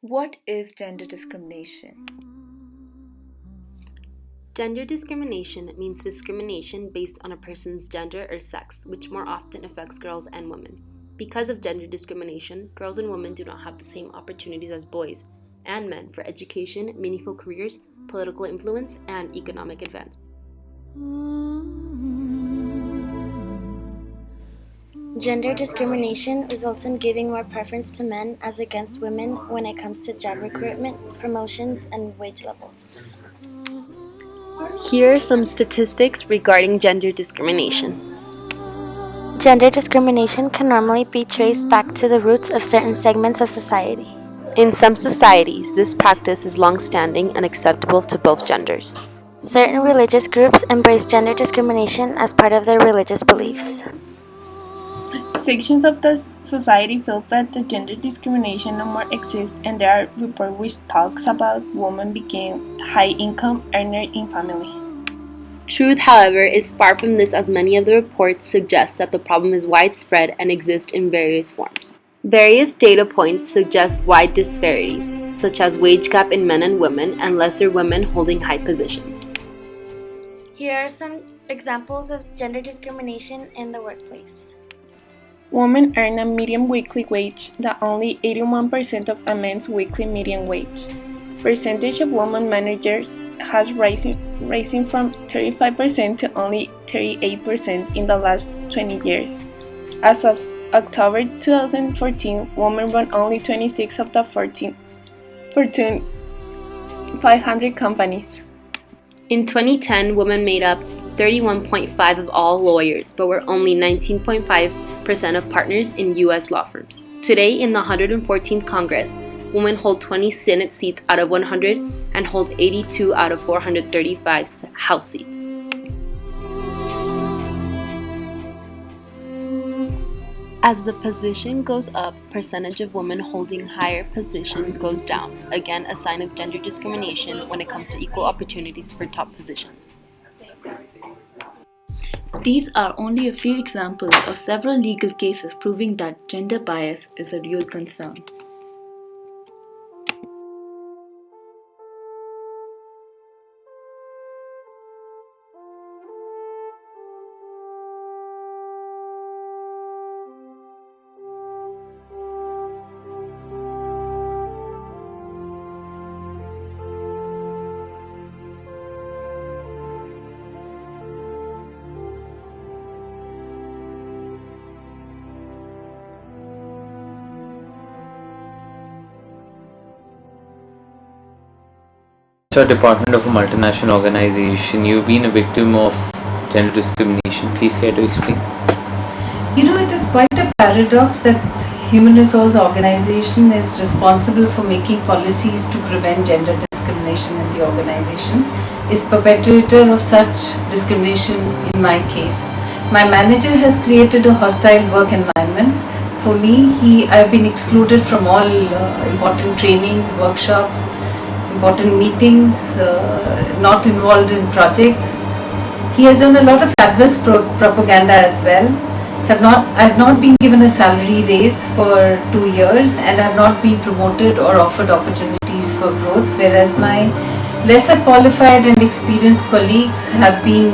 What is gender discrimination? Gender discrimination means discrimination based on a person's gender or sex, which more often affects girls and women. Because of gender discrimination, girls and women do not have the same opportunities as boys and men for education, meaningful careers, political influence, and economic advancement. Gender discrimination results in giving more preference to men as against women when it comes to job recruitment, promotions, and wage levels. Here are some statistics regarding gender discrimination. Gender discrimination can normally be traced back to the roots of certain segments of society. In some societies, this practice is long-standing and acceptable to both genders. Certain religious groups embrace gender discrimination as part of their religious beliefs. Sections of the society feel that the gender discrimination no more exists, and there are reports which talks about women being high-income earner in family. Truth, however, is far from this, as many of the reports suggest that the problem is widespread and exists in various forms. Various data points suggest wide disparities, such as wage gap in men and women, and lesser women holding high positions. Here are some examples of gender discrimination in the workplace. Women earn a median weekly wage that only 81% of a man's weekly median wage. Percentage of women managers has rising from 35% to only 38% in the last 20 years. As of October 2014, women run only 26 of the Fortune 500 companies. In 2010, women made up 31.5% of all lawyers, but were only 19.5% of partners in U.S. law firms. Today, in the 114th Congress, women hold 20 Senate seats out of 100 and hold 82 out of 435 House seats. As the position goes up, percentage of women holding higher position goes down, again a sign of gender discrimination when it comes to equal opportunities for top positions. These are only a few examples of several legal cases proving that gender bias is a real concern. Department of a multinational organization, you've been a victim of gender discrimination. Please care to explain? It is quite a paradox that human resource organization is responsible for making policies to prevent gender discrimination in the organization, is perpetrator of such discrimination in my case. My manager has created a hostile work environment. For me, I've been excluded from all important trainings, workshops, important meetings, not involved in projects. He has done a lot of adverse propaganda as well. I have not been given a salary raise for 2 years, and I have not been promoted or offered opportunities for growth, whereas my lesser qualified and experienced colleagues have been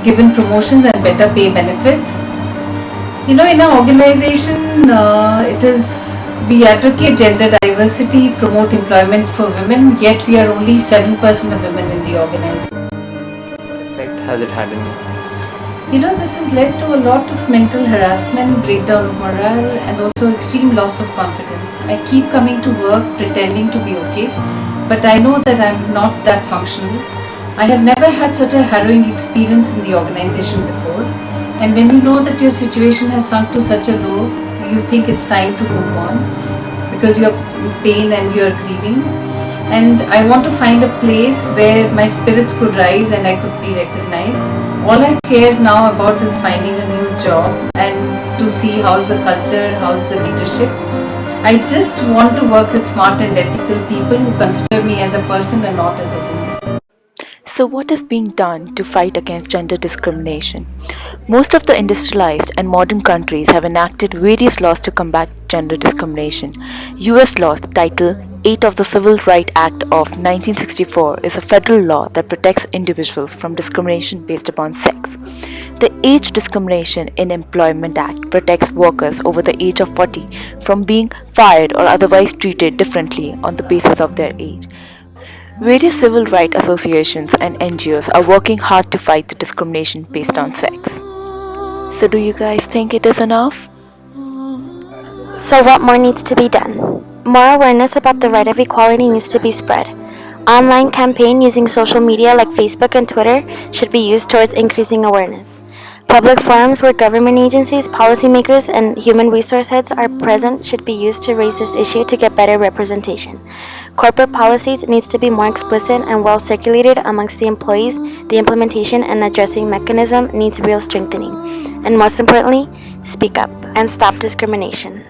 given promotions and better pay benefits. In our organization, we advocate gender diversity, promote employment for women, yet we are only 7% of women in the organization. What effect has it had on you? This has led to a lot of mental harassment, breakdown of morale, and also extreme loss of confidence. I keep coming to work pretending to be okay, but I know that I'm not that functional. I have never had such a harrowing experience in the organization before, and when you know that your situation has sunk to such a low, you think it's time to move on because you're in pain and you're grieving, and I want to find a place where my spirits could rise and I could be recognized. All I care now about is finding a new job and to see how's the culture, how's the leadership. I just want to work with smart and ethical people who consider me as a person and not as a woman. So, what is being done to fight against gender discrimination? Most of the industrialized and modern countries have enacted various laws to combat gender discrimination. US law, Title 8 of the Civil Rights Act of 1964, is a federal law that protects individuals from discrimination based upon sex. The Age Discrimination in Employment Act protects workers over the age of 40 from being fired or otherwise treated differently on the basis of their age. Various civil rights associations and NGOs are working hard to fight the discrimination based on sex. So, do you guys think it is enough? So, what more needs to be done? More awareness about the right of equality needs to be spread. Online campaign using social media like Facebook and Twitter should be used towards increasing awareness. Public forums where government agencies, policymakers, and human resource heads are present should be used to raise this issue to get better representation. Corporate policies needs to be more explicit and well circulated amongst the employees. The implementation and addressing mechanism needs real strengthening. And most importantly, speak up and stop discrimination.